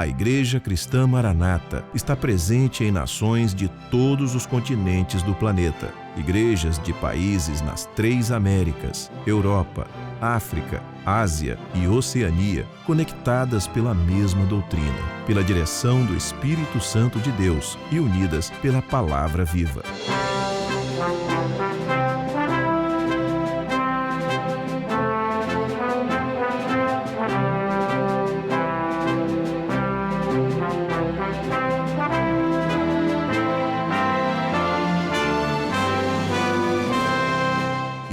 A Igreja Cristã Maranata está presente em nações de todos os continentes do planeta. Igrejas de países nas 3 Américas, Europa, África, Ásia e Oceania, conectadas pela mesma doutrina, pela direção do Espírito Santo de Deus e unidas pela Palavra Viva.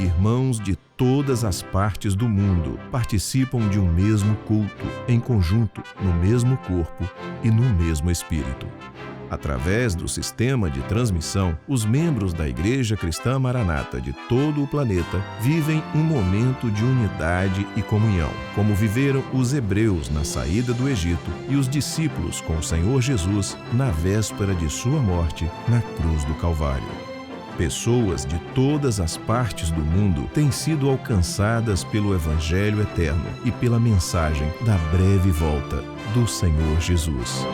Irmãos de todas as partes do mundo participam de um mesmo culto, em conjunto, no mesmo corpo e no mesmo Espírito. Através do sistema de transmissão, os membros da Igreja Cristã Maranata de todo o planeta vivem um momento de unidade e comunhão, como viveram os hebreus na saída do Egito e os discípulos com o Senhor Jesus na véspera de sua morte na cruz do Calvário. Pessoas de todas as partes do mundo têm sido alcançadas pelo Evangelho eterno e pela mensagem da breve volta do Senhor Jesus.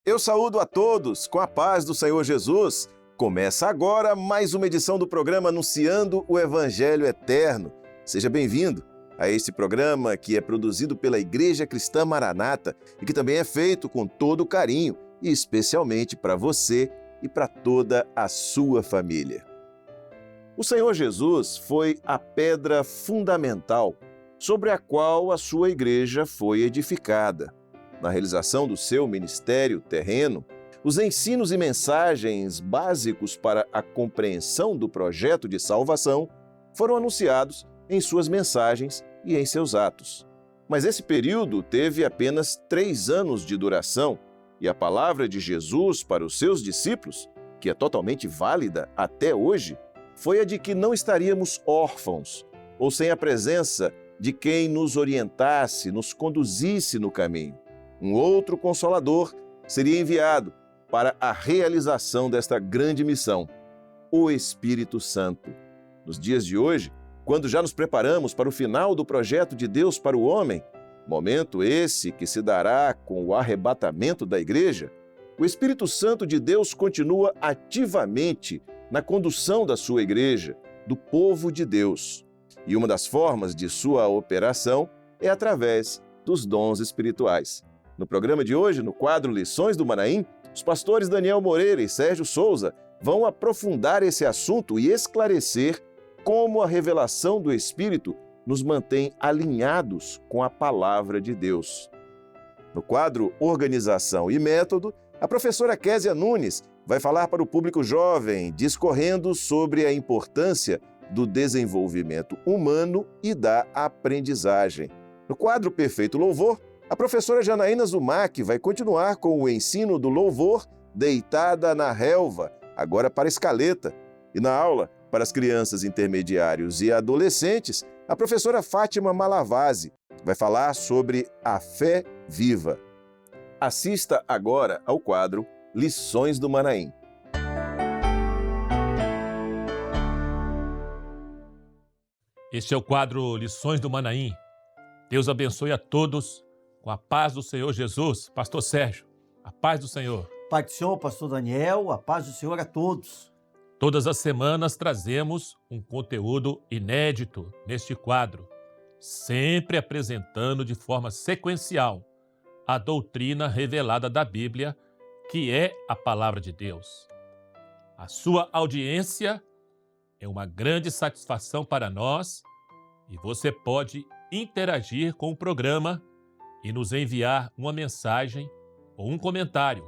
Eu saúdo a todos com a paz do Senhor Jesus. Começa agora mais uma edição do programa Anunciando o Evangelho Eterno. Seja bem-vindo a este programa que é produzido pela Igreja Cristã Maranata e que também é feito com todo carinho e especialmente para você e para toda a sua família. O Senhor Jesus foi a pedra fundamental sobre a qual a sua igreja foi edificada. Na realização do seu ministério terreno, os ensinos e mensagens básicos para a compreensão do projeto de salvação foram anunciados em suas mensagens e em seus atos. Mas esse período teve apenas 3 anos de duração e a palavra de Jesus para os seus discípulos, que é totalmente válida até hoje, foi a de que não estaríamos órfãos ou sem a presença de quem nos orientasse, nos conduzisse no caminho. Um outro Consolador seria enviado para a realização desta grande missão, o Espírito Santo. Nos dias de hoje, quando já nos preparamos para o final do projeto de Deus para o homem, momento esse que se dará com o arrebatamento da igreja, o Espírito Santo de Deus continua ativamente na condução da sua igreja, do povo de Deus. E uma das formas de sua operação é através dos dons espirituais. No programa de hoje, no quadro Lições do Manaim, os pastores Daniel Moreira e Sérgio Souza vão aprofundar esse assunto e esclarecer como a revelação do Espírito nos mantém alinhados com a Palavra de Deus. No quadro Organização e Método, a professora Késia Nunes vai falar para o público jovem, discorrendo sobre a importância do desenvolvimento humano e da aprendizagem. No quadro Perfeito Louvor, a professora Janaína Zumac vai continuar com o ensino do louvor Deitada na Relva, agora para escaleta. E na aula, para as crianças intermediários e adolescentes, a professora Fátima Malavasi vai falar sobre a fé viva. Assista agora ao quadro Lições do Manaim. Este é o quadro Lições do Manaim. Deus abençoe a todos. Com a paz do Senhor Jesus, Pastor Sérgio, a paz do Senhor. Pai do Senhor, Pastor Daniel, a paz do Senhor a todos. Todas as semanas trazemos um conteúdo inédito neste quadro, sempre apresentando de forma sequencial a doutrina revelada da Bíblia, que é a Palavra de Deus. A sua audiência é uma grande satisfação para nós e você pode interagir com o programa e nos enviar uma mensagem ou um comentário.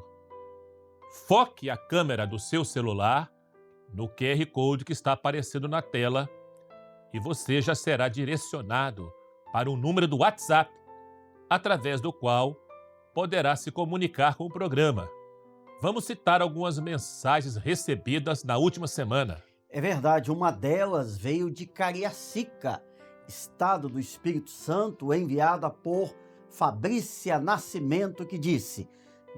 Foque a câmera do seu celular no QR Code que está aparecendo na tela e você já será direcionado para um número do WhatsApp, através do qual poderá se comunicar com o programa. Vamos citar algumas mensagens recebidas na última semana. É verdade, uma delas veio de Cariacica, estado do Espírito Santo, enviada por Fabrícia Nascimento, que disse: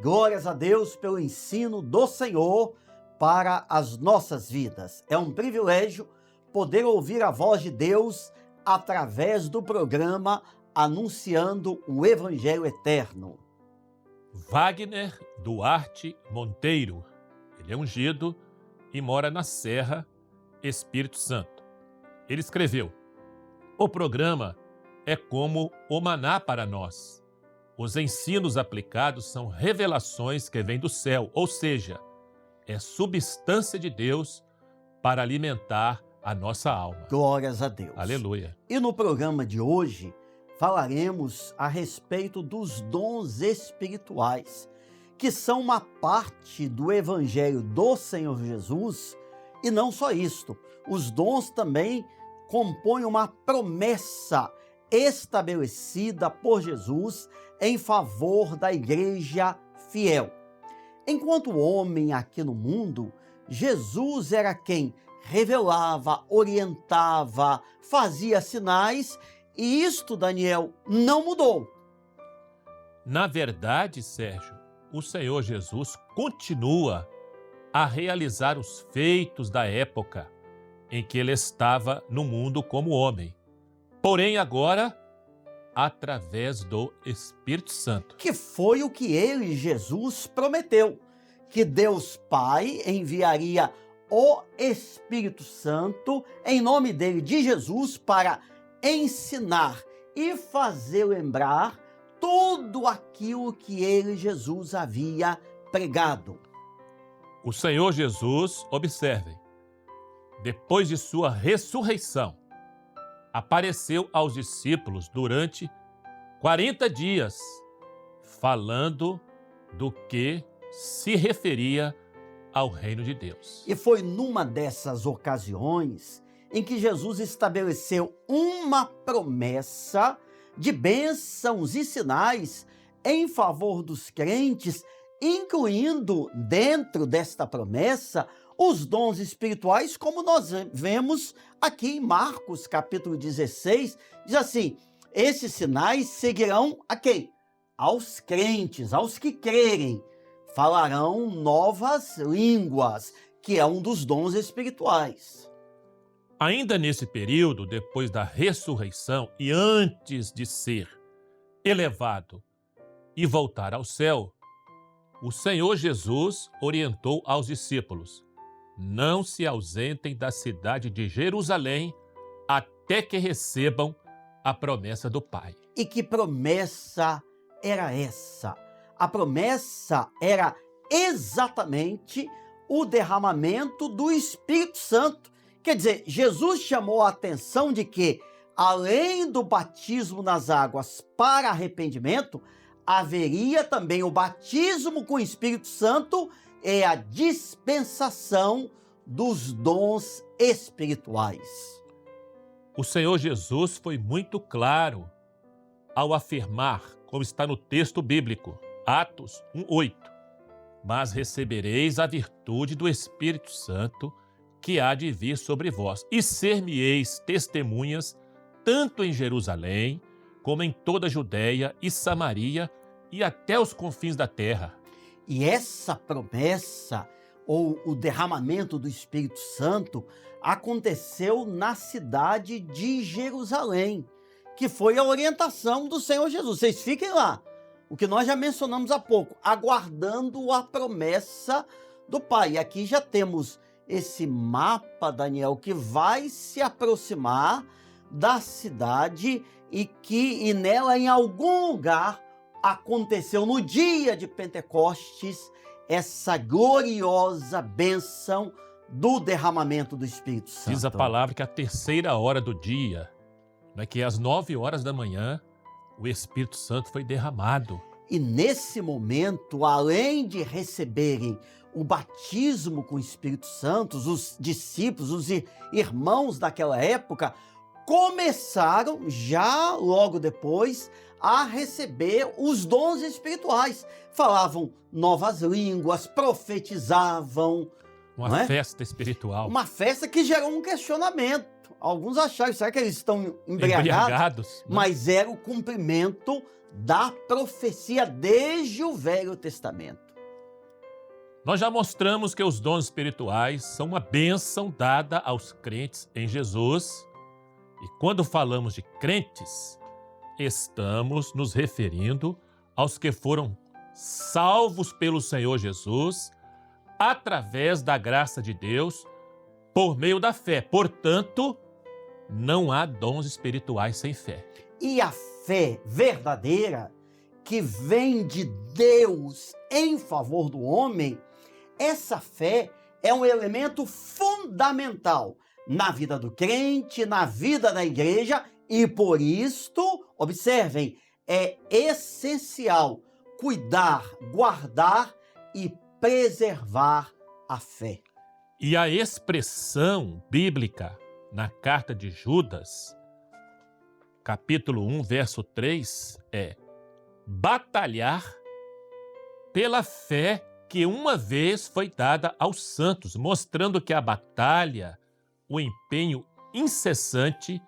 glórias a Deus pelo ensino do Senhor para as nossas vidas. É um privilégio poder ouvir a voz de Deus através do programa Anunciando o Evangelho Eterno. Wagner Duarte Monteiro. Ele é ungido e mora na Serra, Espírito Santo. Ele escreveu: o programa é como o maná para nós. Os ensinos aplicados são revelações que vêm do céu, ou seja, é substância de Deus para alimentar a nossa alma. Glórias a Deus. Aleluia. E no programa de hoje falaremos a respeito dos dons espirituais, que são uma parte do Evangelho do Senhor Jesus. E não só isto, os dons também compõem uma promessa estabelecida por Jesus em favor da igreja fiel. Enquanto homem aqui no mundo, Jesus era quem revelava, orientava, fazia sinais, e isto, Daniel, não mudou. Na verdade, Sérgio, o Senhor Jesus continua a realizar os feitos da época em que ele estava no mundo como homem. Porém, agora, através do Espírito Santo. Que foi o que ele, Jesus, prometeu, que Deus Pai enviaria o Espírito Santo em nome dele, de Jesus, para ensinar e fazer lembrar tudo aquilo que ele, Jesus, havia pregado. O Senhor Jesus, observem, depois de sua ressurreição, apareceu aos discípulos durante 40 dias, falando do que se referia ao reino de Deus. E foi numa dessas ocasiões em que Jesus estabeleceu uma promessa de bênçãos e sinais em favor dos crentes, incluindo dentro desta promessa os dons espirituais, como nós vemos aqui em Marcos capítulo 16, diz assim: esses sinais seguirão a quem? Aos crentes, aos que crerem, falarão novas línguas, que é um dos dons espirituais. Ainda nesse período, depois da ressurreição e antes de ser elevado e voltar ao céu, o Senhor Jesus orientou aos discípulos: não se ausentem da cidade de Jerusalém até que recebam a promessa do Pai. E que promessa era essa? A promessa era exatamente o derramamento do Espírito Santo. Quer dizer, Jesus chamou a atenção de que, além do batismo nas águas para arrependimento, haveria também o batismo com o Espírito Santo e a dispensação dos dons espirituais. O Senhor Jesus foi muito claro ao afirmar, como está no texto bíblico, Atos 1:8, mas recebereis a virtude do Espírito Santo que há de vir sobre vós, e ser-me-eis testemunhas tanto em Jerusalém, como em toda a Judéia e Samaria e até os confins da terra. E essa promessa, ou o derramamento do Espírito Santo, aconteceu na cidade de Jerusalém, que foi a orientação do Senhor Jesus. Vocês fiquem lá, o que nós já mencionamos há pouco, aguardando a promessa do Pai. E aqui já temos esse mapa, Daniel, que vai se aproximar da cidade e nela, em algum lugar, aconteceu no dia de Pentecostes essa gloriosa bênção do derramamento do Espírito Santo. Diz a palavra que a terceira hora do dia, que às 9 horas da manhã, o Espírito Santo foi derramado. E nesse momento, além de receberem o batismo com o Espírito Santo, os discípulos, os irmãos daquela época, começaram já logo depois a receber os dons espirituais. Falavam novas línguas, profetizavam. Uma festa espiritual. Uma festa que gerou um questionamento. Alguns acharam, será que eles estão embriagados? Mas era o cumprimento da profecia desde o Velho Testamento. Nós já mostramos que os dons espirituais são uma bênção dada aos crentes em Jesus. E quando falamos de crentes, estamos nos referindo aos que foram salvos pelo Senhor Jesus através da graça de Deus por meio da fé. Portanto, não há dons espirituais sem fé. E a fé verdadeira, que vem de Deus em favor do homem, essa fé é um elemento fundamental na vida do crente, na vida da igreja, e por isto, observem, é essencial cuidar, guardar e preservar a fé. E a expressão bíblica na carta de Judas, capítulo 1, verso 3, é batalhar pela fé que uma vez foi dada aos santos, mostrando que a batalha, o empenho incessante,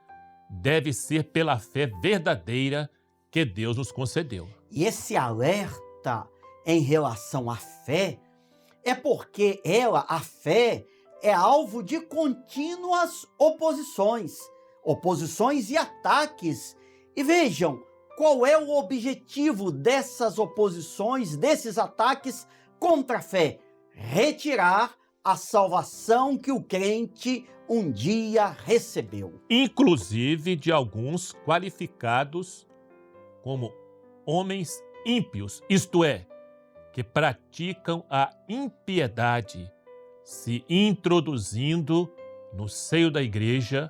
deve ser pela fé verdadeira que Deus nos concedeu. E esse alerta em relação à fé é porque a fé, é alvo de contínuas oposições e ataques. E vejam, qual é o objetivo dessas oposições, desses ataques contra a fé? Retirar a salvação que o crente um dia recebeu. Inclusive de alguns qualificados como homens ímpios, isto é, que praticam a impiedade, se introduzindo no seio da igreja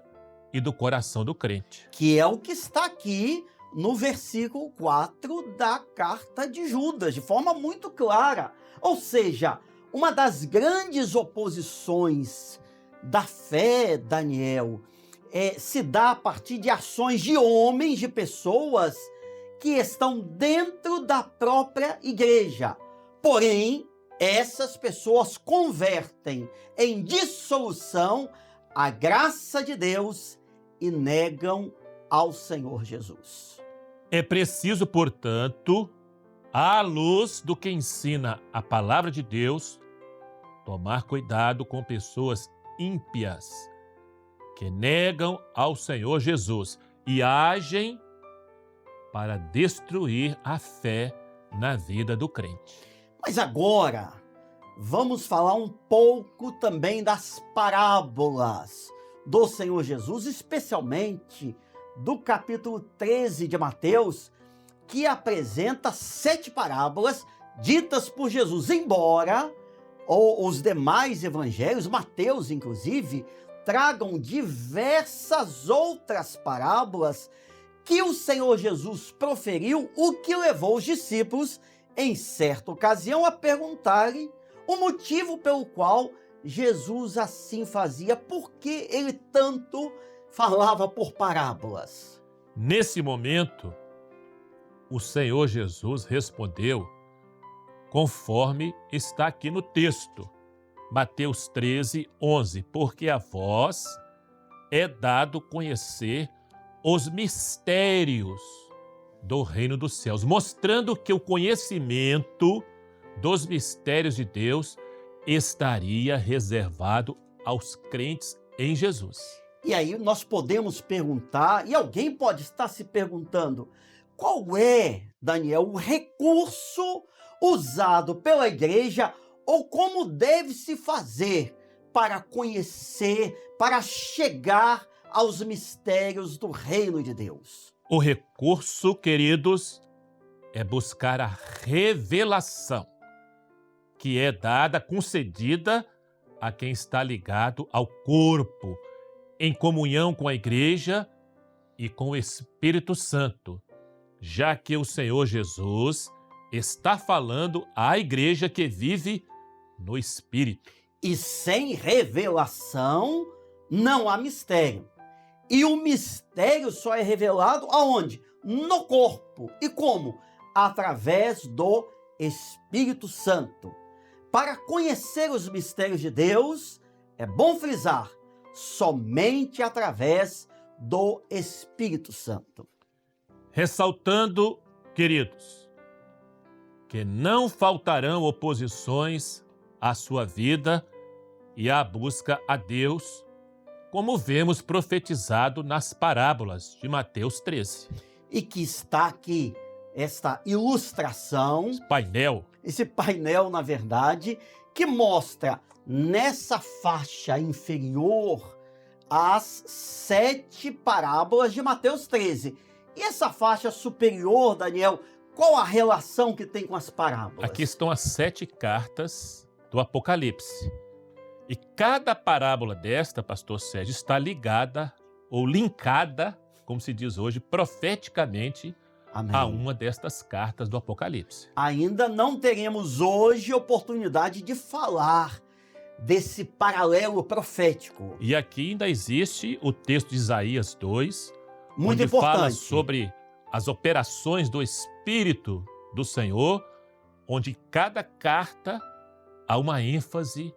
e do coração do crente. Que é o que está aqui no versículo 4 da carta de Judas, de forma muito clara. Ou seja, uma das grandes oposições da fé, Daniel, se dá a partir de ações de homens, de pessoas que estão dentro da própria igreja. Porém, essas pessoas convertem em dissolução a graça de Deus e negam ao Senhor Jesus. É preciso, portanto, à luz do que ensina a palavra de Deus, tomar cuidado com pessoas ímpias que negam ao Senhor Jesus e agem para destruir a fé na vida do crente. Mas agora, vamos falar um pouco também das parábolas do Senhor Jesus, especialmente do capítulo 13 de Mateus, que apresenta 7 parábolas ditas por Jesus, embora os demais evangelhos, Mateus inclusive, tragam diversas outras parábolas que o Senhor Jesus proferiu, o que levou os discípulos, em certa ocasião, a perguntarem o motivo pelo qual Jesus assim fazia, por que ele tanto falava por parábolas. Nesse momento, o Senhor Jesus respondeu conforme está aqui no texto, Mateus 13, 11, porque a vós é dado conhecer os mistérios do reino dos céus, mostrando que o conhecimento dos mistérios de Deus estaria reservado aos crentes em Jesus. E aí nós podemos perguntar, e alguém pode estar se perguntando, qual é, Daniel, o recurso usado pela igreja ou como deve se fazer para conhecer, para chegar aos mistérios do reino de Deus? O recurso, queridos, é buscar a revelação que é dada, concedida a quem está ligado ao corpo, em comunhão com a igreja e com o Espírito Santo, já que o Senhor Jesus está falando à igreja que vive no Espírito. E sem revelação não há mistério. E o mistério só é revelado aonde? No corpo. E como? Através do Espírito Santo. Para conhecer os mistérios de Deus, é bom frisar, somente através do Espírito Santo. Ressaltando, queridos, que não faltarão oposições à sua vida e à busca a Deus, como vemos profetizado nas parábolas de Mateus 13. E que está aqui esta ilustração, esse painel, na verdade, que mostra nessa faixa inferior as 7 parábolas de Mateus 13. E essa faixa superior, Daniel, qual a relação que tem com as parábolas? Aqui estão as 7 cartas do Apocalipse. E cada parábola desta, pastor Sérgio, está ligada ou linkada, como se diz hoje, profeticamente, Amém. A uma destas cartas do Apocalipse. Ainda não teremos hoje oportunidade de falar desse paralelo profético. E aqui ainda existe o texto de Isaías 2, Muito onde importante. fala sobre as operações do Espírito do Senhor, onde cada carta há uma ênfase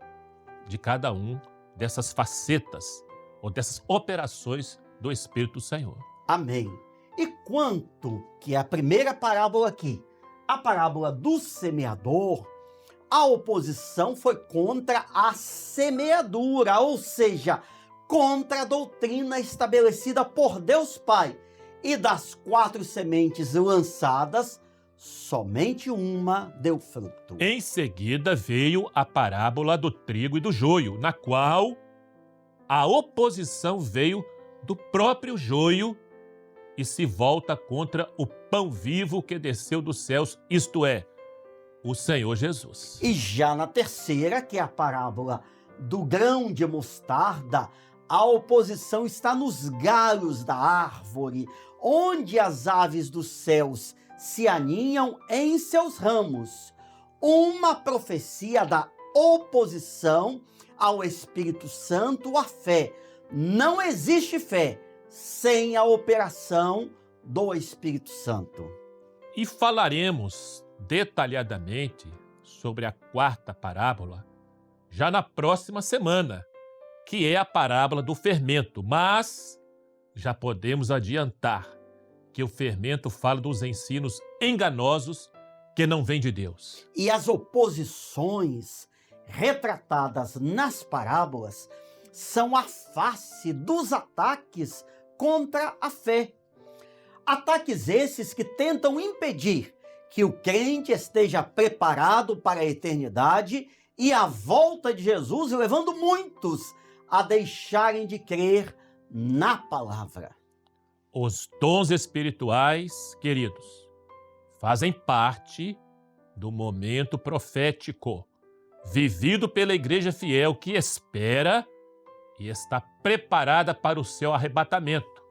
de cada um dessas facetas ou dessas operações do Espírito do Senhor. Amém. E quanto que a primeira parábola aqui, a parábola do semeador, a oposição foi contra a semeadura, ou seja, contra a doutrina estabelecida por Deus Pai. E das 4 sementes lançadas, somente uma deu fruto. Em seguida veio a parábola do trigo e do joio, na qual a oposição veio do próprio joio e se volta contra o pão vivo que desceu dos céus, isto é, o Senhor Jesus. E já na terceira, que é a parábola do grão de mostarda, a oposição está nos galhos da árvore, onde as aves dos céus se aninham em seus ramos. Uma profecia da oposição ao Espírito Santo, à fé. Não existe fé sem a operação do Espírito Santo. E falaremos detalhadamente sobre a 4ª parábola já na próxima semana, que é a parábola do fermento. Mas já podemos adiantar que o fermento fala dos ensinos enganosos que não vêm de Deus. E as oposições retratadas nas parábolas são a face dos ataques contra a fé. Ataques esses que tentam impedir que o crente esteja preparado para a eternidade e a volta de Jesus, levando muitos a deixarem de crer na palavra. Os dons espirituais, queridos, fazem parte do momento profético, vivido pela igreja fiel que espera e está preparada para o seu arrebatamento,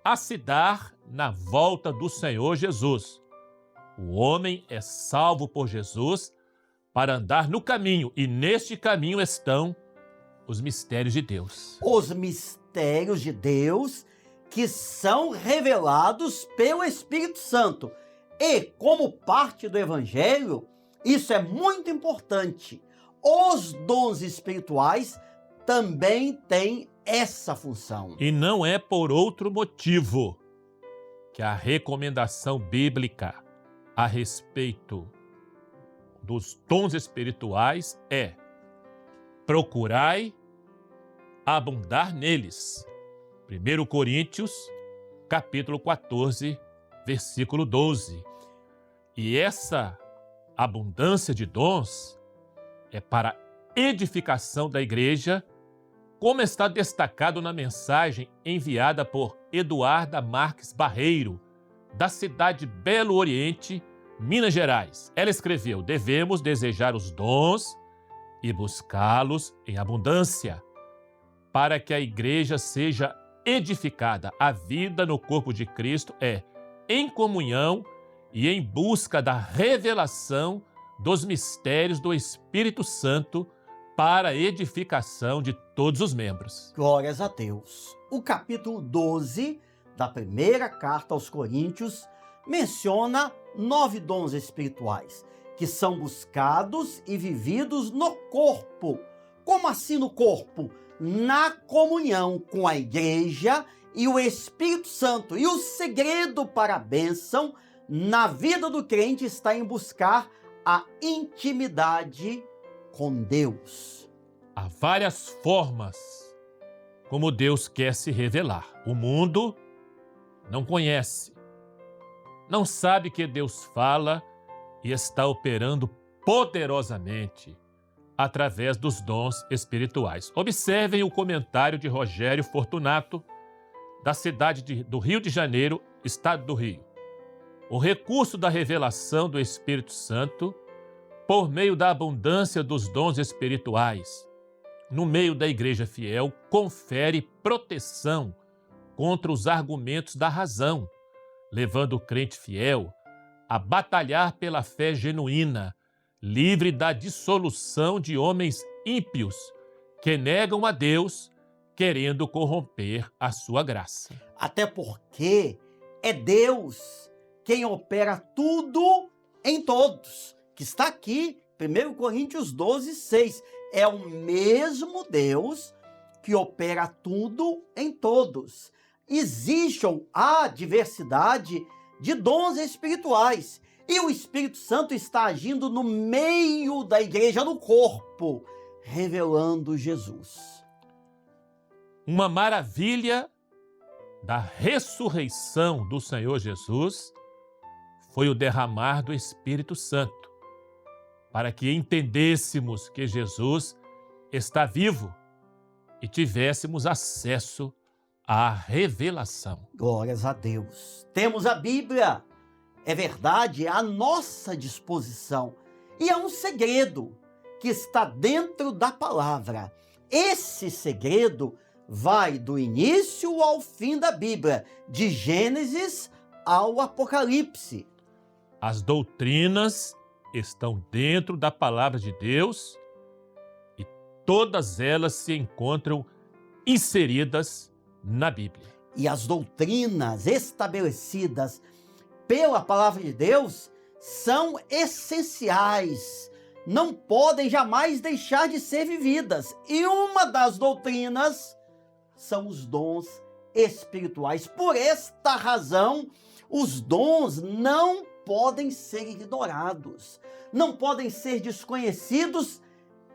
a se dar na volta do Senhor Jesus. O homem é salvo por Jesus para andar no caminho, e neste caminho estão os mistérios de Deus. Os mistérios de Deus que são revelados pelo Espírito Santo. E, como parte do Evangelho, isso é muito importante. Os dons espirituais também têm essa função. E não é por outro motivo que a recomendação bíblica a respeito dos dons espirituais é: procurai abundar neles. 1 Coríntios, capítulo 14, versículo 12. E essa abundância de dons é para edificação da igreja, como está destacado na mensagem enviada por Eduarda Marques Barreiro, da cidade de Belo Oriente, Minas Gerais. Ela escreveu: devemos desejar os dons e buscá-los em abundância, para que a igreja seja edificada. A vida no corpo de Cristo é em comunhão e em busca da revelação dos mistérios do Espírito Santo para a edificação de todos os membros. Glórias a Deus. O capítulo 12 da primeira carta aos Coríntios menciona 9 dons espirituais que são buscados e vividos no corpo. Como assim no corpo? Na comunhão com a igreja e o Espírito Santo. E o segredo para a bênção na vida do crente está em buscar a intimidade com Deus. Há várias formas como Deus quer se revelar. O mundo não conhece, não sabe que Deus fala e está operando poderosamente através dos dons espirituais. Observem o comentário de Rogério Fortunato, da cidade do Rio de Janeiro, estado do Rio. O recurso da revelação do Espírito Santo, por meio da abundância dos dons espirituais, no meio da igreja fiel, confere proteção contra os argumentos da razão, levando o crente fiel a batalhar pela fé genuína, livre da dissolução de homens ímpios que negam a Deus, querendo corromper a sua graça. Até porque é Deus quem opera tudo em todos, que está aqui, 1 Coríntios 12, 6. É o mesmo Deus que opera tudo em todos. Existe ou há diversidade de dons espirituais e o Espírito Santo está agindo no meio da igreja, no corpo, revelando Jesus. Uma maravilha da ressurreição do Senhor Jesus foi o derramar do Espírito Santo, para que entendêssemos que Jesus está vivo e tivéssemos acesso à revelação. Glórias a Deus. Temos a Bíblia, é verdade, à nossa disposição. E há um segredo que está dentro da palavra. Esse segredo vai do início ao fim da Bíblia, de Gênesis ao Apocalipse. As doutrinas estão dentro da palavra de Deus e todas elas se encontram inseridas na Bíblia. E as doutrinas estabelecidas pela palavra de Deus são essenciais, não podem jamais deixar de ser vividas. E uma das doutrinas são os dons espirituais. Por esta razão, os dons não podem ser ignorados, não podem ser desconhecidos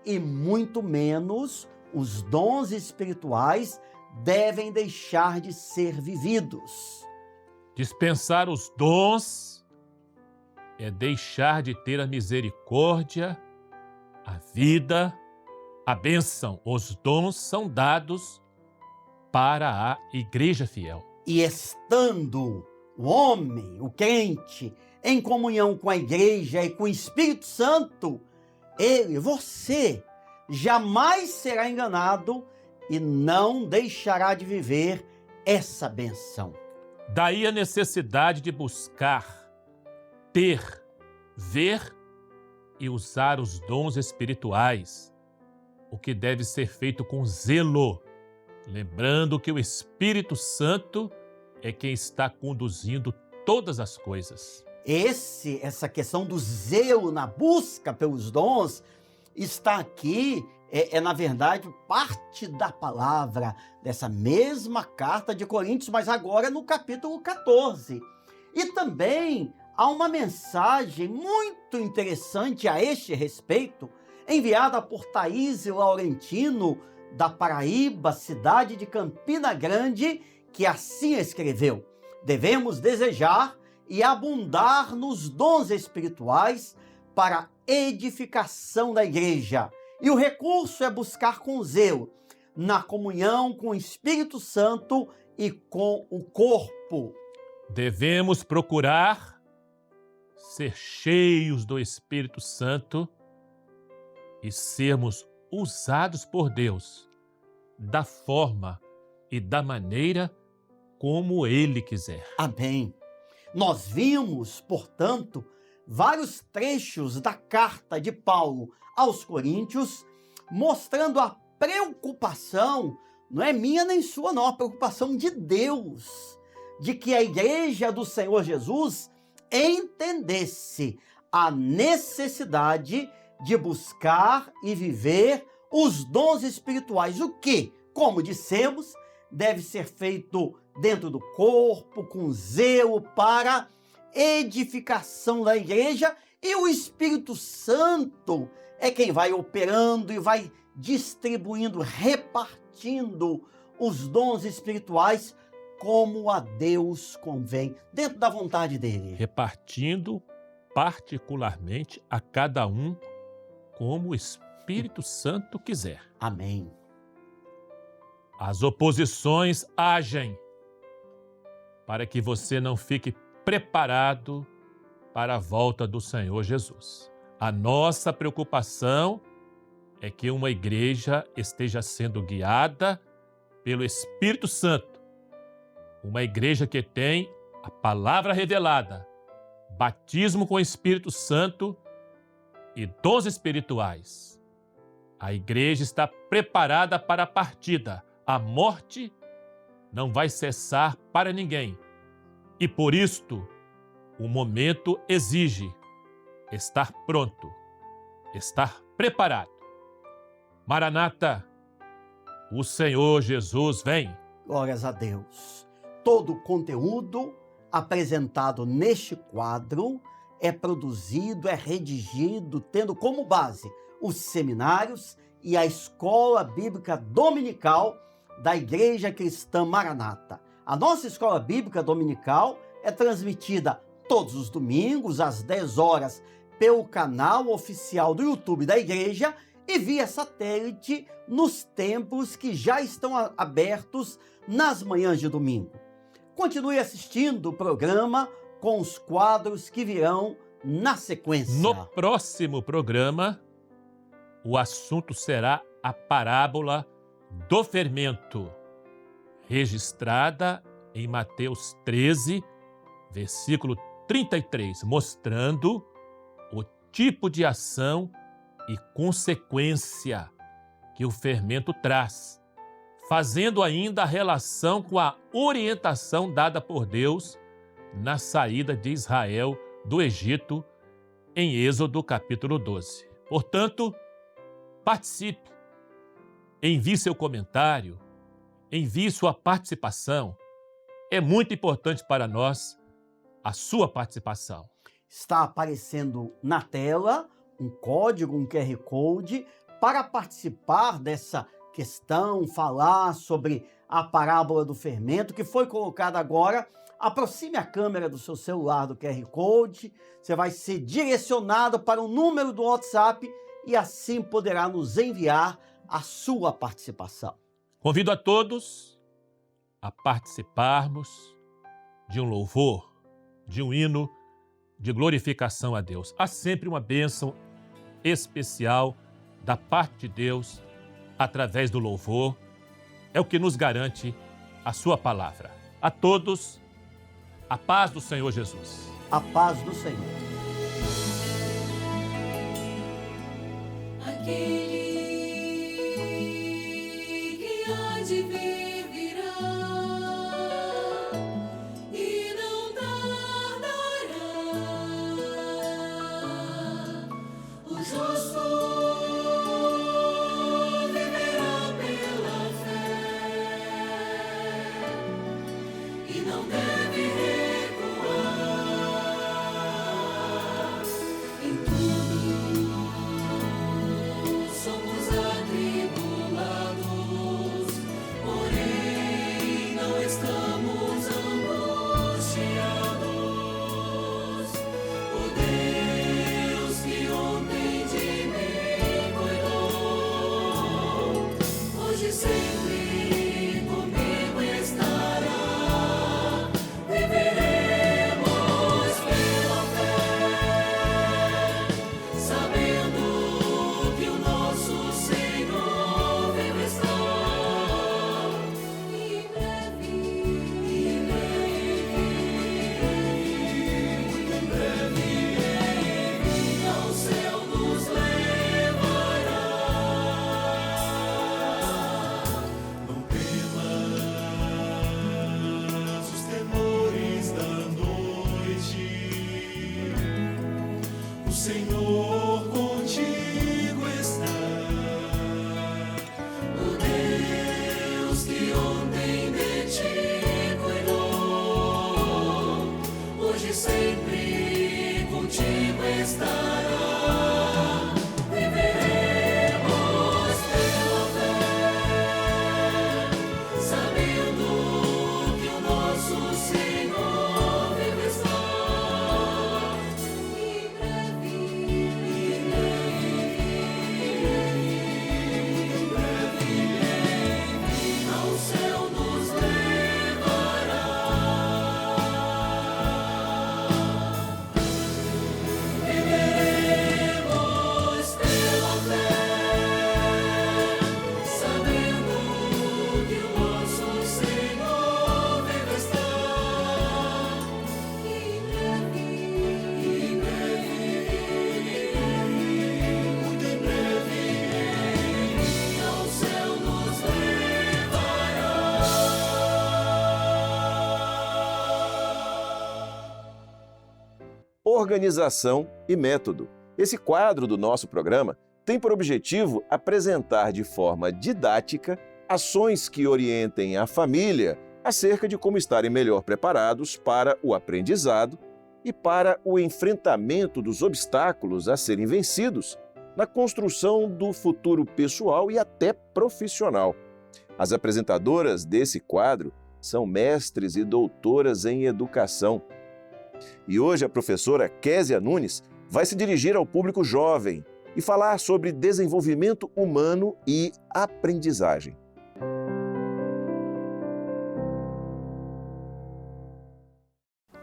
e muito menos os dons espirituais devem deixar de ser vividos. Dispensar os dons é deixar de ter a misericórdia, a vida, a bênção. Os dons são dados para a igreja fiel. E estando o homem, o crente, em comunhão com a igreja e com o Espírito Santo, você, jamais será enganado e não deixará de viver essa benção. Daí a necessidade de buscar, ter, ver e usar os dons espirituais, o que deve ser feito com zelo, lembrando que o Espírito Santo é quem está conduzindo todas as coisas. Essa questão do zelo na busca pelos dons está aqui, na verdade, parte da palavra dessa mesma carta de Coríntios, mas agora no capítulo 14. E também há uma mensagem muito interessante a este respeito, enviada por Thaís Laurentino, da Paraíba, cidade de Campina Grande, que assim escreveu: devemos desejar e abundar nos dons espirituais para a edificação da igreja. E o recurso é buscar com zelo, na comunhão com o Espírito Santo e com o corpo. Devemos procurar ser cheios do Espírito Santo e sermos usados por Deus da forma e da maneira como Ele quiser. Amém. Nós vimos, portanto, vários trechos da carta de Paulo aos Coríntios, mostrando a preocupação, não é minha nem sua, não, a preocupação de Deus, de que a igreja do Senhor Jesus entendesse a necessidade de buscar e viver os dons espirituais, o que, como dissemos, deve ser feito dentro do corpo, com zelo para edificação da igreja, e o Espírito Santo é quem vai operando e vai distribuindo, repartindo os dons espirituais como a Deus convém, dentro da vontade dele. Repartindo particularmente a cada um como o Espírito Santo quiser. Amém. As oposições agem para que você não fique preparado para a volta do Senhor Jesus. A nossa preocupação é que uma igreja esteja sendo guiada pelo Espírito Santo. Uma igreja que tem a palavra revelada, batismo com o Espírito Santo e dons espirituais. A igreja está preparada para a partida. A morte não vai cessar para ninguém. E por isto, o momento exige estar pronto, estar preparado. Maranata, o Senhor Jesus vem. Glórias a Deus. Todo o conteúdo apresentado neste quadro é produzido, é redigido, tendo como base os seminários e a Escola Bíblica Dominical da Igreja Cristã Maranata. A nossa Escola Bíblica Dominical é transmitida todos os domingos, às 10 horas, pelo canal oficial do YouTube da igreja e via satélite nos templos que já estão abertos nas manhãs de domingo. Continue assistindo o programa com os quadros que virão na sequência. No próximo programa, o assunto será a parábola do fermento, registrada em Mateus 13, versículo 33, mostrando o tipo de ação e consequência que o fermento traz, fazendo ainda a relação com a orientação dada por Deus na saída de Israel do Egito, em Êxodo capítulo 12. Portanto, participe, envie seu comentário, envie sua participação. É muito importante para nós a sua participação. Está aparecendo na tela um código, um QR Code, para participar dessa questão, falar sobre a parábola do fermento, que foi colocada agora. Aproxime a câmera do seu celular do QR Code, você vai ser direcionado para o número do WhatsApp e assim poderá nos enviar a sua participação. Convido a todos a participarmos de um louvor, de um hino de glorificação a Deus. Há sempre uma bênção especial da parte de Deus através do louvor. É o que nos garante a sua palavra. A todos, a paz do Senhor Jesus. A paz do Senhor. Aquele que há de vir virá e não tardará. O justo viverá pela fé e não deve recuar. Em tudo somos atribulados, porém não estamos angustiados. O Deus que ontem de mim cuidou, hoje sempre comigo estará. Viveremos pela fé. Senhor contigo está. O Deus que ontem de ti cuidou, hoje sempre contigo estará. Viveremos pela fé, sabendo que o nosso Senhor vive está. Ao céu nos levará. Viveremos pela fé, sabendo que o nosso Senhor vive está. E breve, muito em breve, ao céu nos levará. Organização e método. Esse quadro do nosso programa tem por objetivo apresentar de forma didática ações que orientem a família acerca de como estarem melhor preparados para o aprendizado e para o enfrentamento dos obstáculos a serem vencidos na construção do futuro pessoal e até profissional. As apresentadoras desse quadro são mestres e doutoras em educação. E hoje a professora Késia Nunes vai se dirigir ao público jovem e falar sobre desenvolvimento humano e aprendizagem.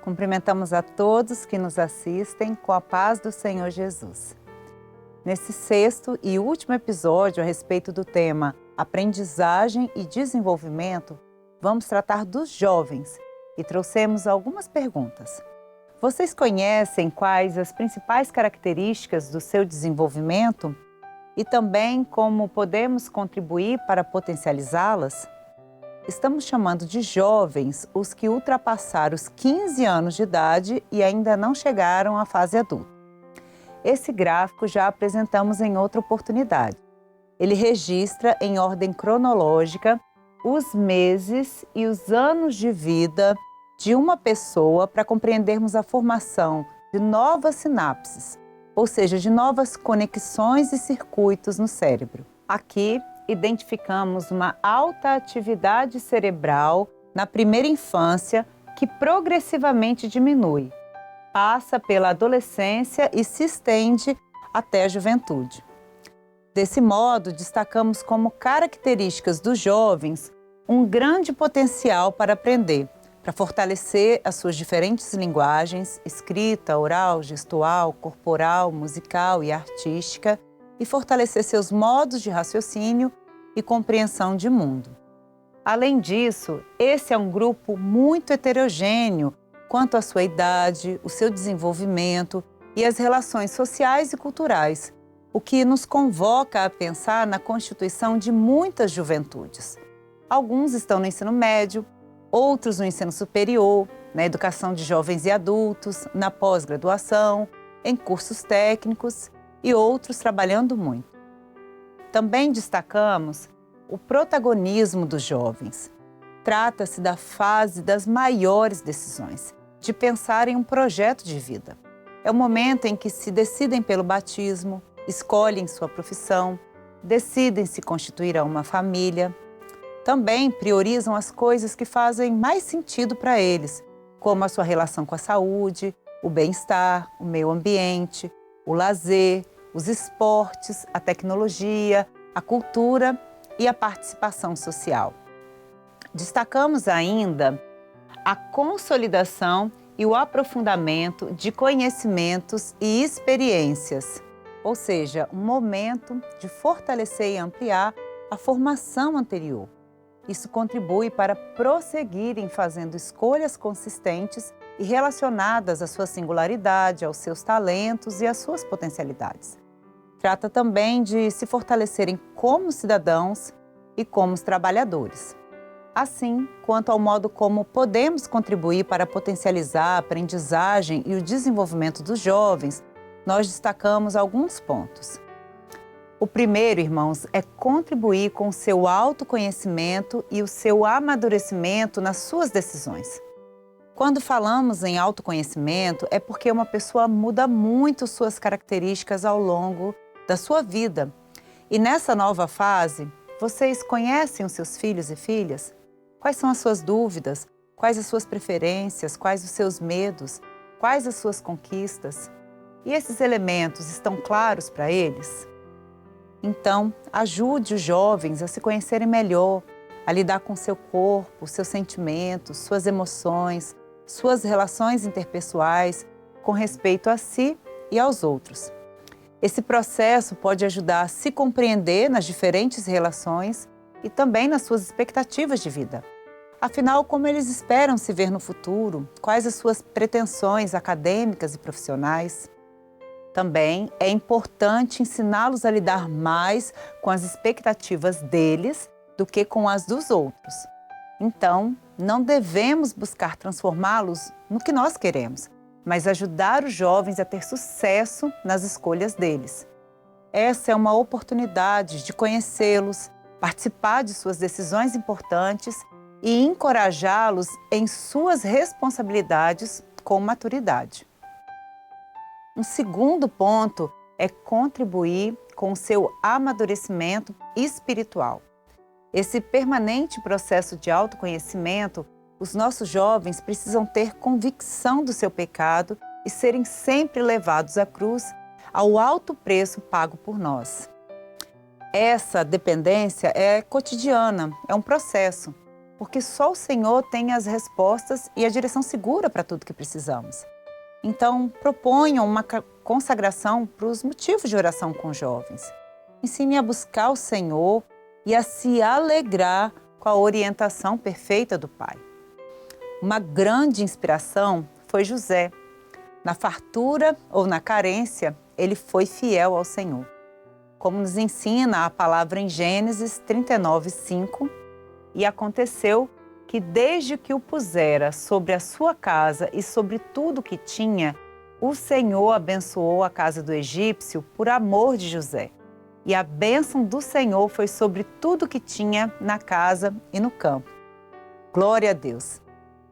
Cumprimentamos a todos que nos assistem com a paz do Senhor Jesus. Nesse sexto e último episódio a respeito do tema Aprendizagem e Desenvolvimento, vamos tratar dos jovens e trouxemos algumas perguntas. Vocês conhecem quais as principais características do seu desenvolvimento e também como podemos contribuir para potencializá-las? Estamos chamando de jovens os que ultrapassaram os 15 anos de idade e ainda não chegaram à fase adulta. Esse gráfico já apresentamos em outra oportunidade. Ele registra em ordem cronológica os meses e os anos de vida de uma pessoa para compreendermos a formação de novas sinapses, ou seja, de novas conexões e circuitos no cérebro. Aqui, identificamos uma alta atividade cerebral na primeira infância que progressivamente diminui, passa pela adolescência e se estende até a juventude. Desse modo, destacamos como características dos jovens um grande potencial para aprender, para fortalecer as suas diferentes linguagens, escrita, oral, gestual, corporal, musical e artística, e fortalecer seus modos de raciocínio e compreensão de mundo. Além disso, esse é um grupo muito heterogêneo quanto à sua idade, o seu desenvolvimento e as relações sociais e culturais, o que nos convoca a pensar na constituição de muitas juventudes. Alguns estão no ensino médio, outros no ensino superior, na educação de jovens e adultos, na pós-graduação, em cursos técnicos e outros trabalhando muito. Também destacamos o protagonismo dos jovens. Trata-se da fase das maiores decisões, de pensar em um projeto de vida. É o momento em que se decidem pelo batismo, escolhem sua profissão, decidem se constituir a uma família. Também priorizam as coisas que fazem mais sentido para eles, como a sua relação com a saúde, o bem-estar, o meio ambiente, o lazer, os esportes, a tecnologia, a cultura e a participação social. Destacamos ainda a consolidação e o aprofundamento de conhecimentos e experiências, ou seja, um momento de fortalecer e ampliar a formação anterior. Isso contribui para prosseguirem fazendo escolhas consistentes e relacionadas à sua singularidade, aos seus talentos e às suas potencialidades. Trata também de se fortalecerem como cidadãos e como trabalhadores. Assim, quanto ao modo como podemos contribuir para potencializar a aprendizagem e o desenvolvimento dos jovens, nós destacamos alguns pontos. O primeiro, irmãos, é contribuir com o seu autoconhecimento e o seu amadurecimento nas suas decisões. Quando falamos em autoconhecimento, é porque uma pessoa muda muito suas características ao longo da sua vida. E nessa nova fase, vocês conhecem os seus filhos e filhas? Quais são as suas dúvidas? Quais as suas preferências? Quais os seus medos? Quais as suas conquistas? E esses elementos estão claros para eles? Então, ajude os jovens a se conhecerem melhor, a lidar com seu corpo, seus sentimentos, suas emoções, suas relações interpessoais, com respeito a si e aos outros. Esse processo pode ajudar a se compreender nas diferentes relações e também nas suas expectativas de vida. Afinal, como eles esperam se ver no futuro? Quais as suas pretensões acadêmicas e profissionais? Também é importante ensiná-los a lidar mais com as expectativas deles do que com as dos outros. Então, não devemos buscar transformá-los no que nós queremos, mas ajudar os jovens a ter sucesso nas escolhas deles. Essa é uma oportunidade de conhecê-los, participar de suas decisões importantes e encorajá-los em suas responsabilidades com maturidade. Um segundo ponto é contribuir com o seu amadurecimento espiritual. Esse permanente processo de autoconhecimento, os nossos jovens precisam ter convicção do seu pecado e serem sempre levados à cruz, ao alto preço pago por nós. Essa dependência é cotidiana, é um processo, porque só o Senhor tem as respostas e a direção segura para tudo que precisamos. Então, proponham uma consagração para os motivos de oração com os jovens. Ensine a buscar o Senhor e a se alegrar com a orientação perfeita do Pai. Uma grande inspiração foi José. Na fartura ou na carência, ele foi fiel ao Senhor. Como nos ensina a palavra em Gênesis 39:5, e aconteceu que desde que o pusera sobre a sua casa e sobre tudo que tinha, o Senhor abençoou a casa do egípcio por amor de José. E a bênção do Senhor foi sobre tudo que tinha na casa e no campo. Glória a Deus!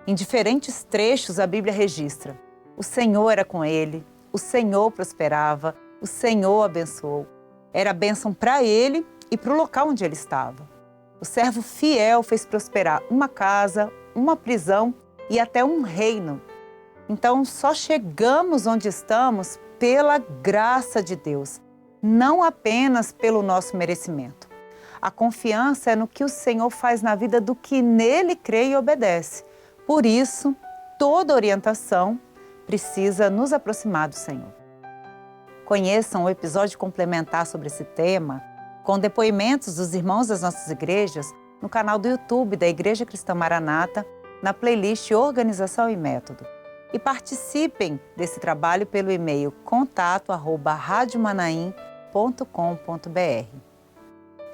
Em diferentes trechos a Bíblia registra: o Senhor era com ele, o Senhor prosperava, o Senhor abençoou. Era bênção para ele e para o local onde ele estava. O servo fiel fez prosperar uma casa, uma prisão e até um reino. Então, só chegamos onde estamos pela graça de Deus, não apenas pelo nosso merecimento. A confiança é no que o Senhor faz na vida do que nele crê e obedece. Por isso, toda orientação precisa nos aproximar do Senhor. Conheçam o episódio complementar sobre esse tema, com depoimentos dos irmãos das nossas igrejas, no canal do YouTube da Igreja Cristã Maranata, na playlist Organização e Método. E participem desse trabalho pelo e-mail contato@radiomanaim.com.br.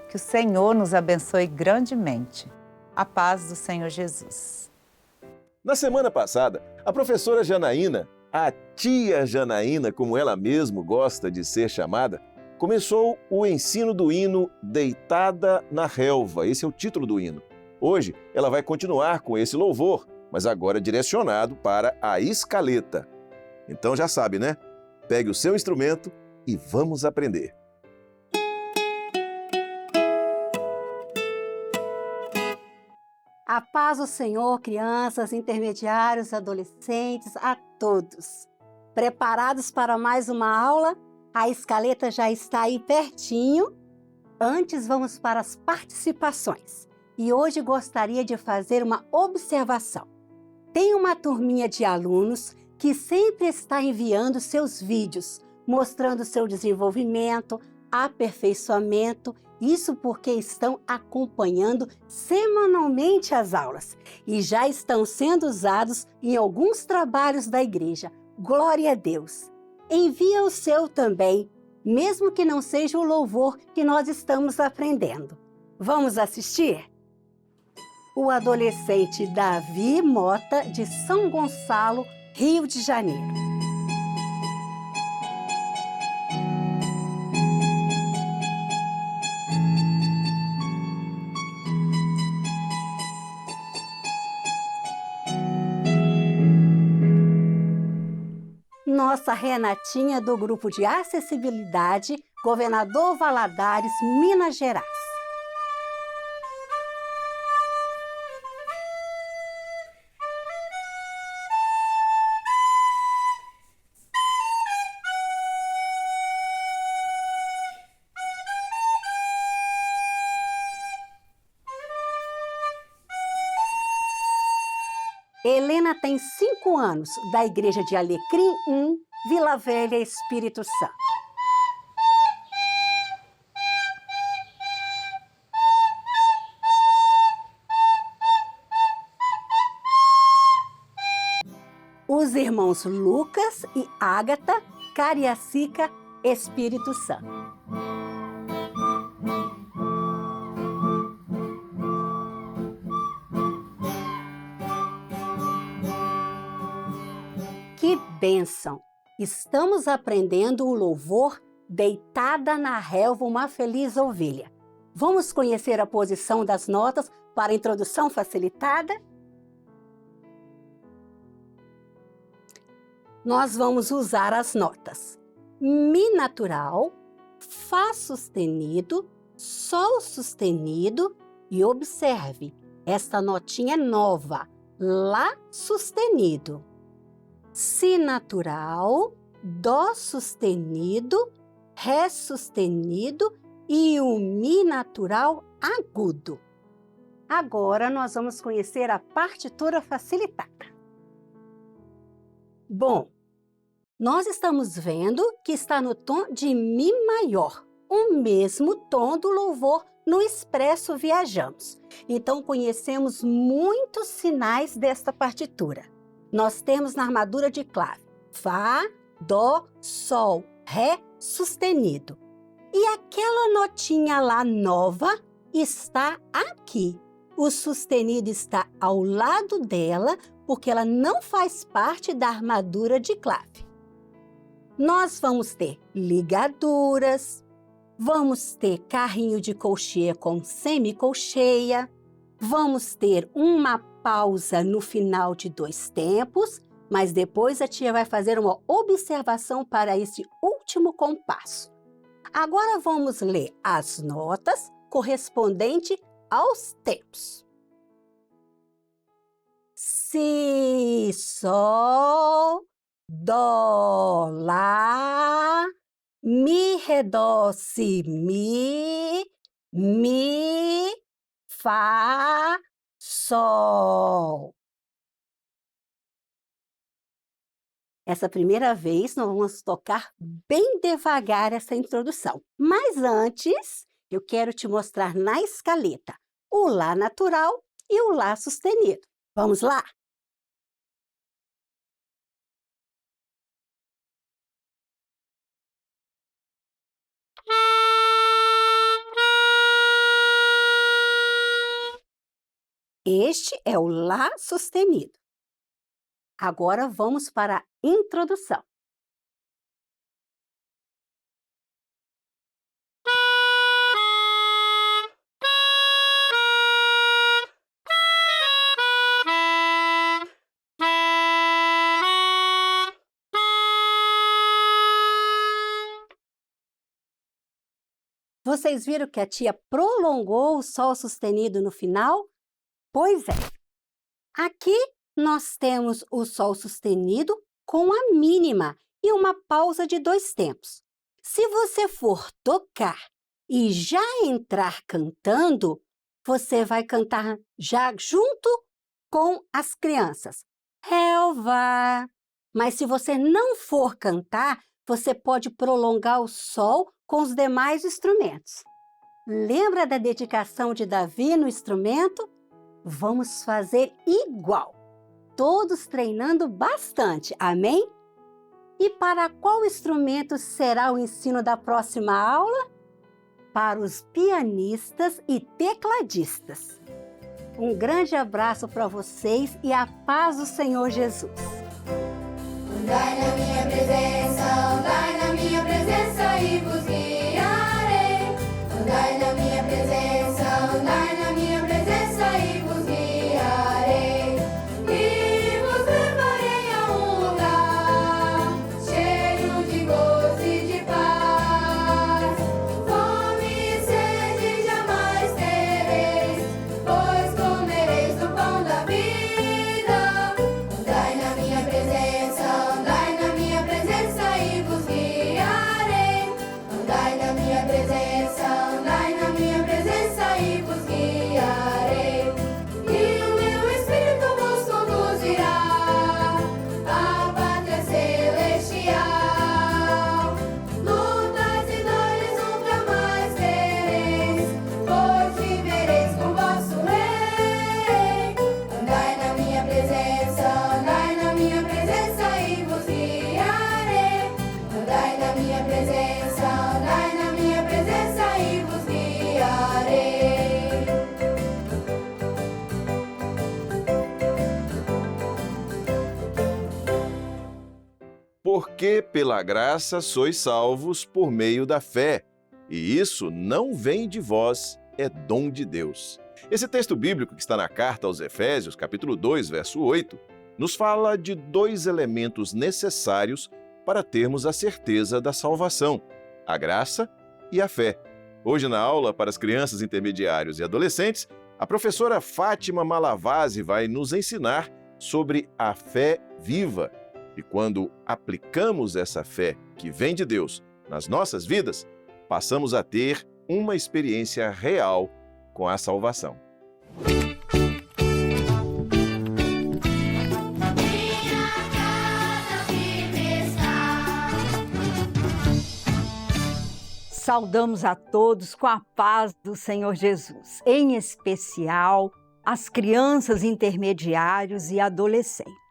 Que o Senhor nos abençoe grandemente. A paz do Senhor Jesus. Na semana passada, a professora Janaína, a tia Janaína, como ela mesma gosta de ser chamada, começou o ensino do hino Deitada na Relva. Esse é o título do hino. Hoje, ela vai continuar com esse louvor, mas agora direcionado para a escaleta. Então já sabe, né? Pegue o seu instrumento e vamos aprender. A paz do Senhor, crianças, intermediários, adolescentes, a todos. Preparados para mais uma aula? A escaleta já está aí pertinho. Antes, vamos para as participações. E hoje gostaria de fazer uma observação. Tem uma turminha de alunos que sempre está enviando seus vídeos, mostrando seu desenvolvimento, aperfeiçoamento, isso porque estão acompanhando semanalmente as aulas e já estão sendo usados em alguns trabalhos da igreja. Glória a Deus! Envia o seu também, mesmo que não seja o louvor que nós estamos aprendendo. Vamos assistir? O adolescente Davi Mota, de São Gonçalo, Rio de Janeiro. nossa Renatinha do Grupo de Acessibilidade, Governador Valadares, Minas Gerais. Helena tem 5 anos, da Igreja de Alecrim 1, Vila Velha, Espírito Santo. Os irmãos Lucas e Ágata, Cariacica, Espírito Santo. Que bênção! Estamos aprendendo o louvor Deitada na Relva uma Feliz Ovelha. Vamos conhecer a posição das notas para a introdução facilitada? Nós vamos usar as notas Mi natural, Fá sustenido, Sol sustenido e observe, esta notinha é nova, Lá sustenido. Si natural, Dó sustenido, Ré sustenido e o Mi natural agudo. Agora nós vamos conhecer a partitura facilitada. Bom, nós estamos vendo que está no tom de Mi maior, o mesmo tom do louvor no Expresso Viajamos. Então conhecemos muitos sinais desta partitura. Nós temos na armadura de clave Fá, Dó, Sol, Ré sustenido. E aquela notinha lá nova está aqui. O sustenido está ao lado dela, porque ela não faz parte da armadura de clave. Nós vamos ter ligaduras, vamos ter carrinho de colcheia com semicolcheia, vamos ter uma pausa no final de 2 tempos, mas depois a tia vai fazer uma observação para esse último compasso. Agora vamos ler as notas correspondentes aos tempos. Si, Sol, Dó, Lá, Mi, Ré, Dó, Si, Mi, Fá, Sol. Essa primeira vez nós vamos tocar bem devagar essa introdução. Mas antes, eu quero te mostrar na escaleta o Lá natural e o Lá sustenido. Vamos lá? Este é o Lá sustenido. Agora vamos para a introdução. Vocês viram que a tia prolongou o Sol sustenido no final? Pois é. Aqui nós temos o Sol sustenido com a mínima e uma pausa de 2 tempos. Se você for tocar e já entrar cantando, você vai cantar já junto com as crianças. Relva. Mas se você não for cantar, você pode prolongar o Sol com os demais instrumentos. Lembra da dedicação de Davi no instrumento? Vamos fazer igual. Todos treinando bastante, amém? E para qual instrumento será o ensino da próxima aula? Para os pianistas e tecladistas. Um grande abraço para vocês e a paz do Senhor Jesus. Andai na minha presença e vos guiarei. Andai na minha presença e vos guiarei. E vos levarei a um lugar cheio Porque pela graça sois salvos por meio da fé, e isso não vem de vós, é dom de Deus. Esse texto bíblico que está na carta aos Efésios, capítulo 2, verso 8, nos fala de dois elementos necessários para termos a certeza da salvação: a graça e a fé. Hoje, na aula para as crianças, intermediários e adolescentes, a professora Fátima Malavasi vai nos ensinar sobre a fé viva. E quando aplicamos essa fé que vem de Deus nas nossas vidas, passamos a ter uma experiência real com a salvação. Saudamos a todos com a paz do Senhor Jesus, em especial as crianças, intermediários e adolescentes.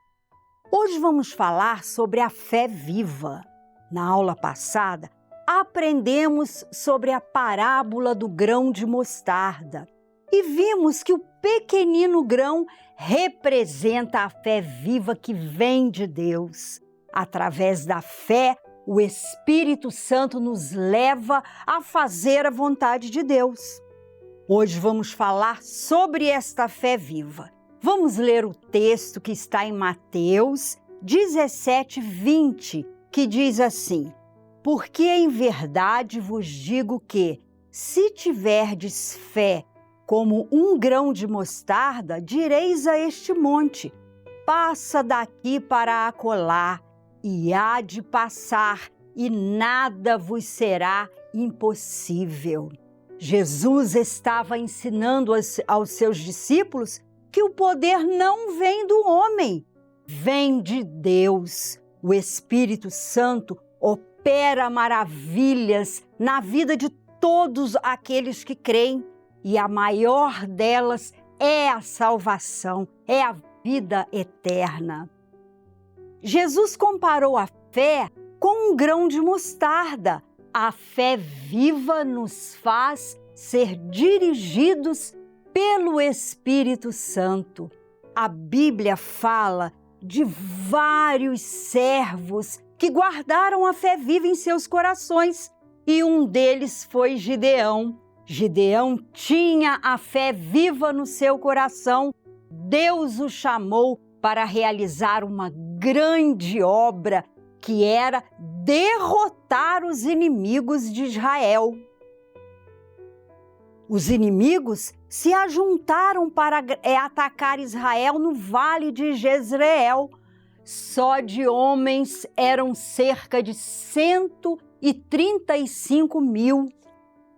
Hoje vamos falar sobre a fé viva. Na aula passada, aprendemos sobre a parábola do grão de mostarda e vimos que o pequenino grão representa a fé viva que vem de Deus. Através da fé, o Espírito Santo nos leva a fazer a vontade de Deus. Hoje vamos falar sobre esta fé viva. Vamos ler o texto que está em Mateus 17:20, que diz assim: Porque em verdade vos digo que, se tiverdes fé como um grão de mostarda, direis a este monte: passa daqui para acolá, e há de passar, e nada vos será impossível. Jesus estava ensinando aos seus discípulos que o poder não vem do homem, vem de Deus. O Espírito Santo opera maravilhas na vida de todos aqueles que creem, e a maior delas é a salvação, é a vida eterna. Jesus comparou a fé com um grão de mostarda. A fé viva nos faz ser dirigidos pelo Espírito Santo. A Bíblia fala de vários servos que guardaram a fé viva em seus corações, e um deles foi Gideão. Gideão tinha a fé viva no seu coração. Deus o chamou para realizar uma grande obra, que era derrotar os inimigos de Israel. Os inimigos se ajuntaram para atacar Israel no vale de Jezreel. Só de homens eram cerca de 135 mil.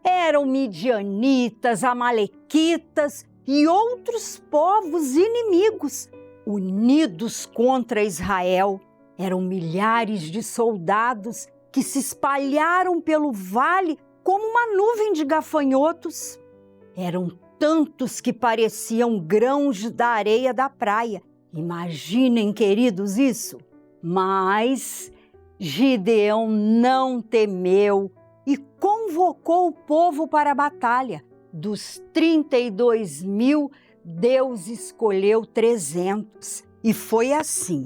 Eram midianitas, amalequitas e outros povos inimigos, unidos contra Israel. Eram milhares de soldados que se espalharam pelo vale como uma nuvem de gafanhotos. Eram tantos que pareciam grãos da areia da praia. Imaginem, queridos, isso. Mas Gideão não temeu e convocou o povo para a batalha. Dos 32 mil, Deus escolheu 300. E foi assim.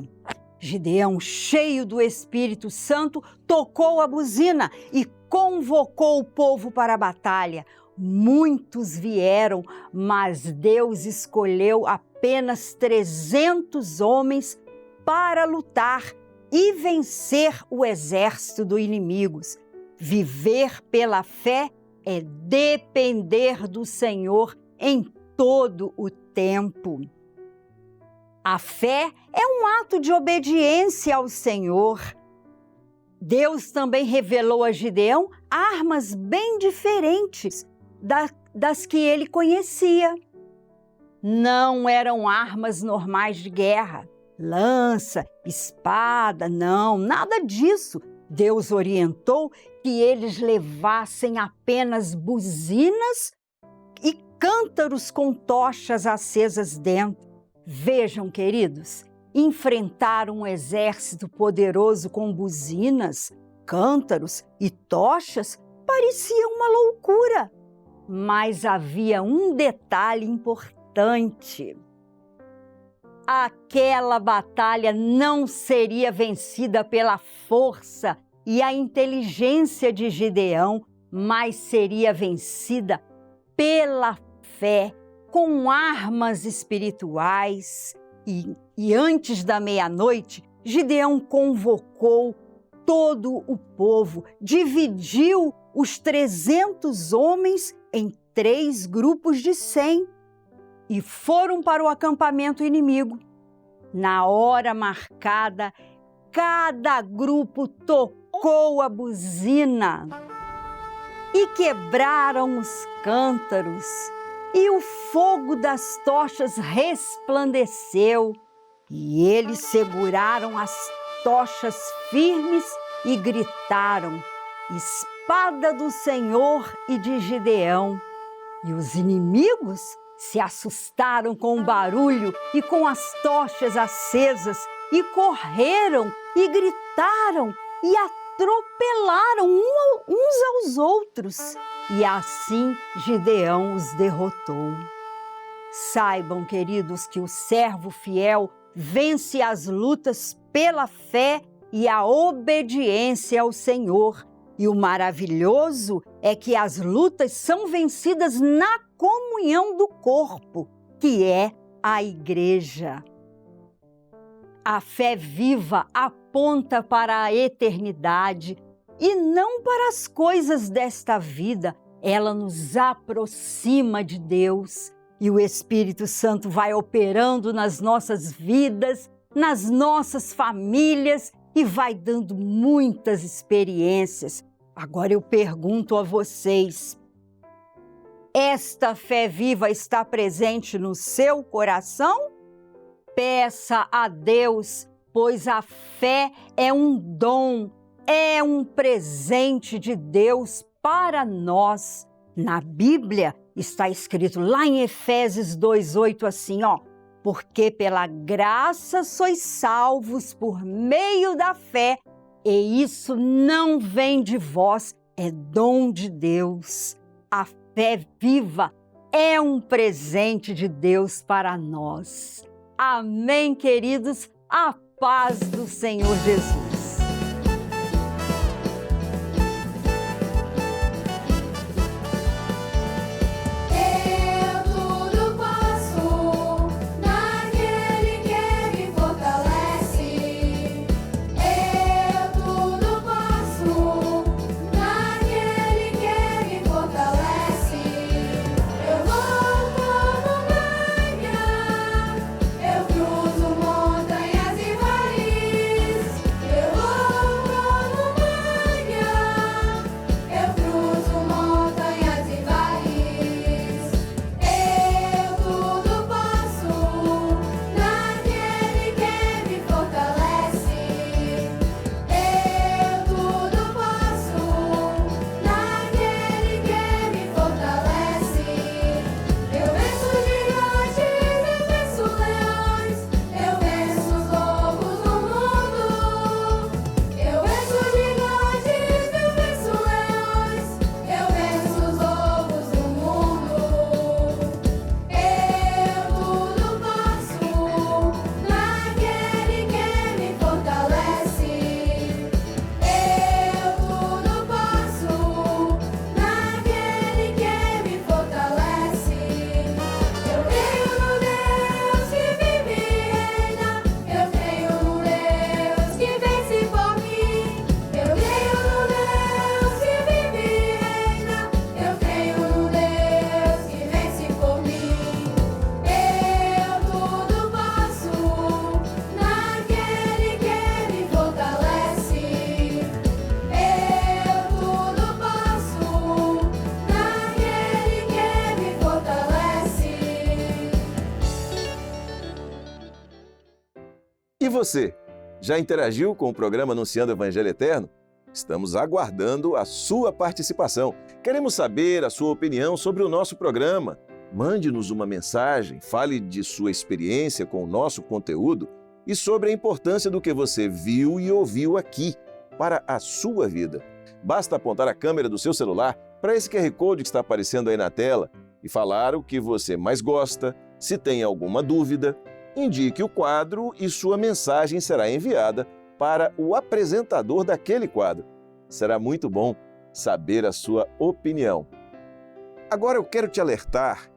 Gideão, cheio do Espírito Santo, tocou a buzina e convocou o povo para a batalha. Muitos vieram, mas Deus escolheu apenas 300 homens para lutar e vencer o exército dos inimigos. Viver pela fé é depender do Senhor em todo o tempo. A fé é um ato de obediência ao Senhor. Deus também revelou a Gideão armas bem diferentes das que ele conhecia. Não eram armas normais de guerra, lança, espada, não, nada disso. Deus orientou que eles levassem apenas buzinas e cântaros com tochas acesas dentro. Vejam, queridos, enfrentar um exército poderoso com buzinas, cântaros e tochas parecia uma loucura. Mas havia um detalhe importante. aquela batalha não seria vencida pela força e a inteligência de Gideão, mas seria vencida pela fé, com armas espirituais. E antes da meia-noite, Gideão convocou todo o povo, dividiu os 300 homens em 3 grupos de 100 e foram para o acampamento inimigo. Na hora marcada, cada grupo tocou a buzina e quebraram os cântaros, e o fogo das tochas resplandeceu, e eles seguraram as tochas firmes e gritaram: espada do Senhor e de Gideão. E os inimigos se assustaram com o barulho e com as tochas acesas, e correram e gritaram e atropelaram uns aos outros. E assim Gideão os derrotou. Saibam, queridos, que o servo fiel vence as lutas pela fé e a obediência ao Senhor. E o maravilhoso é que as lutas são vencidas na comunhão do corpo, que é a igreja. A fé viva aponta para a eternidade e não para as coisas desta vida. Ela nos aproxima de Deus, e o Espírito Santo vai operando nas nossas vidas, nas nossas famílias, e vai dando muitas experiências. Agora eu pergunto a vocês: esta fé viva está presente no seu coração? Peça a Deus, pois a fé é um dom, é um presente de Deus para nós. Na Bíblia está escrito lá em Efésios 2:8 assim, porque pela graça sois salvos por meio da fé, e isso não vem de vós, é dom de Deus. A fé viva é um presente de Deus para nós. Amém, queridos? A paz do Senhor Jesus. E você, já interagiu com o programa Anunciando o Evangelho Eterno? Estamos aguardando a sua participação. Queremos saber a sua opinião sobre o nosso programa. Mande-nos uma mensagem, fale de sua experiência com o nosso conteúdo e sobre a importância do que você viu e ouviu aqui para a sua vida. Basta apontar a câmera do seu celular para esse QR Code que está aparecendo aí na tela e falar o que você mais gosta, se tem alguma dúvida. indique o quadro e sua mensagem será enviada para o apresentador daquele quadro. Será muito bom saber a sua opinião. Agora eu quero te alertar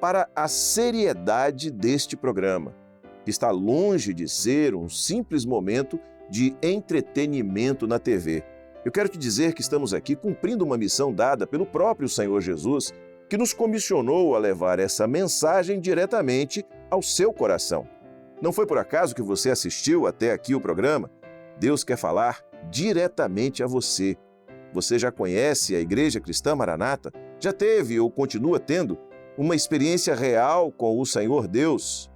para a seriedade deste programa, que está longe de ser um simples momento de entretenimento na TV. Eu quero te dizer que estamos aqui cumprindo uma missão dada pelo próprio Senhor Jesus, que nos comissionou a levar essa mensagem diretamente ao seu coração. Não foi por acaso que você assistiu até aqui o programa? Deus quer falar diretamente a você. Você já conhece a Igreja Cristã Maranata? Já teve ou continua tendo uma experiência real com o Senhor Deus?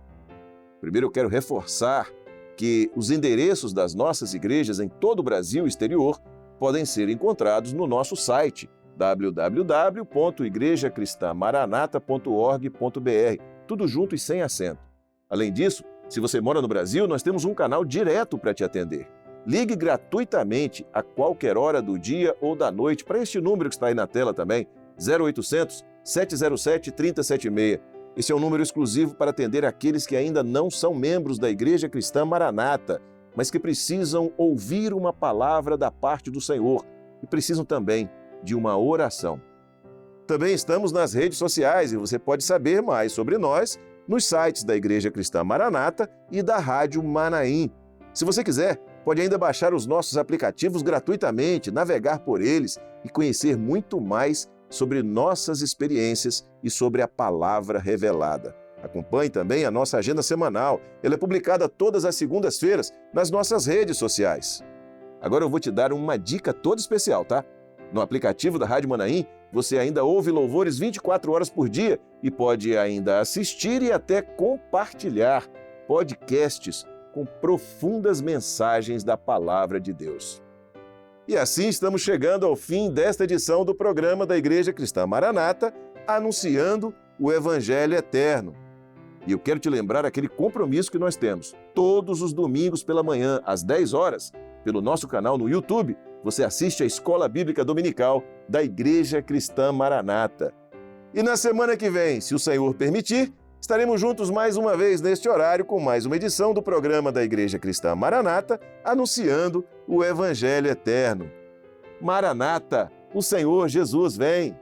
Primeiro eu quero reforçar que os endereços das nossas igrejas em todo o Brasil e exterior podem ser encontrados no nosso site www.igrejacristamaranata.org.br, tudo junto e sem acento. Além disso, se você mora no Brasil, nós temos um canal direto para te atender. Ligue gratuitamente a qualquer hora do dia ou da noite para este número que está aí na tela também, 0800 707 3076. Esse é um número exclusivo para atender aqueles que ainda não são membros da Igreja Cristã Maranata, mas que precisam ouvir uma palavra da parte do Senhor e precisam também de uma oração. Também estamos nas redes sociais e você pode saber mais sobre nós nos sites da Igreja Cristã Maranata e da Rádio Manaim. Se você quiser, pode ainda baixar os nossos aplicativos gratuitamente, navegar por eles e conhecer muito mais sobre nossas experiências e sobre a palavra revelada. Acompanhe também a nossa agenda semanal. Ela é publicada todas as segundas-feiras nas nossas redes sociais. Agora eu vou te dar uma dica toda especial, tá? No aplicativo da Rádio Manaim, você ainda ouve louvores 24 horas por dia e pode ainda assistir e até compartilhar podcasts com profundas mensagens da Palavra de Deus. E assim estamos chegando ao fim desta edição do programa da Igreja Cristã Maranata, anunciando o Evangelho Eterno. E eu quero te lembrar aquele compromisso que nós temos. Todos os domingos pela manhã, às 10 horas, pelo nosso canal no YouTube, você assiste a Escola Bíblica Dominical da Igreja Cristã Maranata. E na semana que vem, se o Senhor permitir, estaremos juntos mais uma vez neste horário com mais uma edição do programa da Igreja Cristã Maranata, anunciando o Evangelho Eterno. Maranata, o Senhor Jesus vem!